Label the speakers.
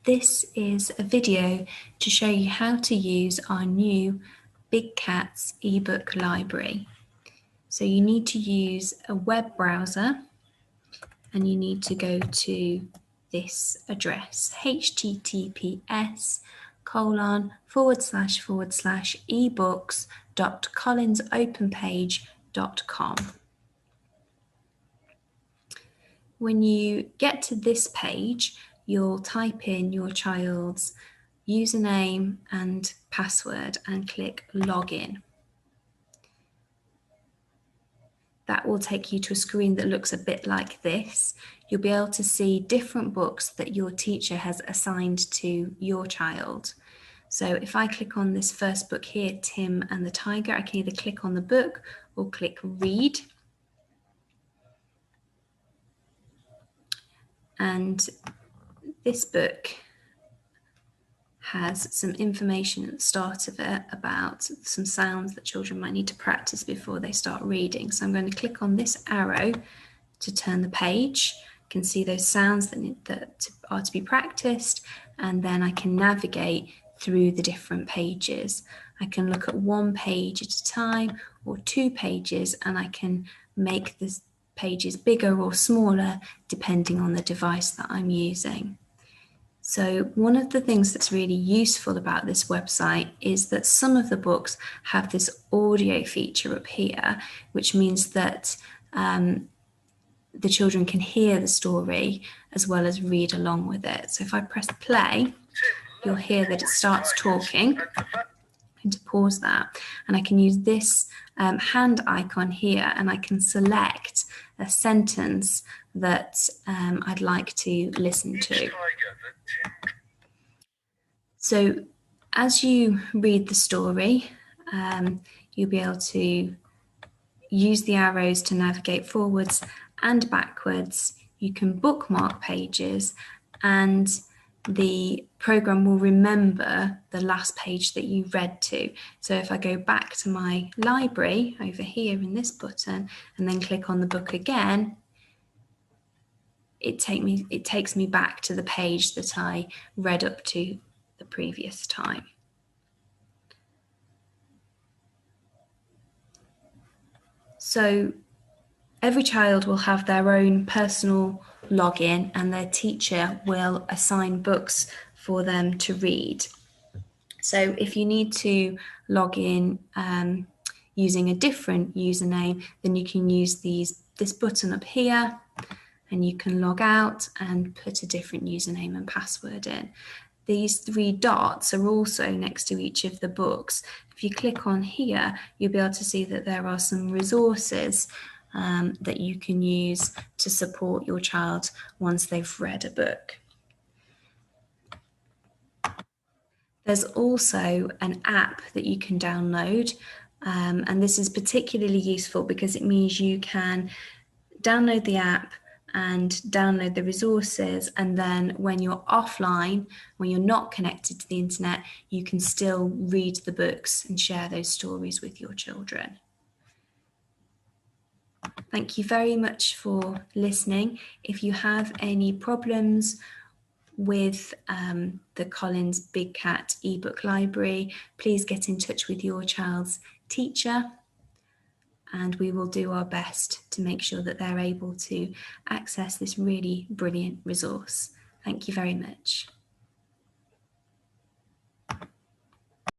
Speaker 1: This is a video to show you how to use our new Big Cat's Ebook Library. So you need to use a web browser and you need to go to this address, https://ebooks.collinsopenpage.com. When you get to this page, you'll type in your child's username and password and click Login. That will take you to a screen that looks a bit like this. You'll be able to see different books that your teacher has assigned to your child. So if I click on this first book here, Tim and the Tiger, I can either click on the book or click Read. And this book has some information at the start of it about some sounds that children might need to practice before they start reading. So I'm going to click on this arrow to turn the page. You can see those sounds that are to be practiced, and then I can navigate through the different pages. I can look at one page at a time or 2 pages, and I can make the pages bigger or smaller depending on the device that I'm using. So one of the things that's really useful about this website is that some of the books have this audio feature up here, which means that the children can hear the story as well as read along with it. So if I press play, you'll hear that it starts talking. I'm going to pause that, and I can use this hand icon here, and I can select a sentence that I'd like to listen to. So as you read the story, you'll be able to use the arrows to navigate forwards and backwards. You can bookmark pages, and the program will remember the last page that you read to. So if I go back to my library over here in this button and then click on the book again, it takes me back to the page that I read up to the previous time. So every child will have their own personal login, and their teacher will assign books for them to read. So if you need to log in using a different username, then you can use this button up here, and you can log out and put a different username and password in. These 3 dots are also next to each of the books. If you click on here, you'll be able to see that there are some resources that you can use to support your child once they've read a book. There's also an app that you can download, and this is particularly useful because it means you can download the app and download the resources, and then when you're offline, when you're not connected to the internet, you can still read the books and share those stories with your children. Thank you very much for listening. If you have any problems with the Collins Big Cat Ebook Library, please get in touch with your child's teacher, and we will do our best to make sure that they're able to access this really brilliant resource. Thank you very much.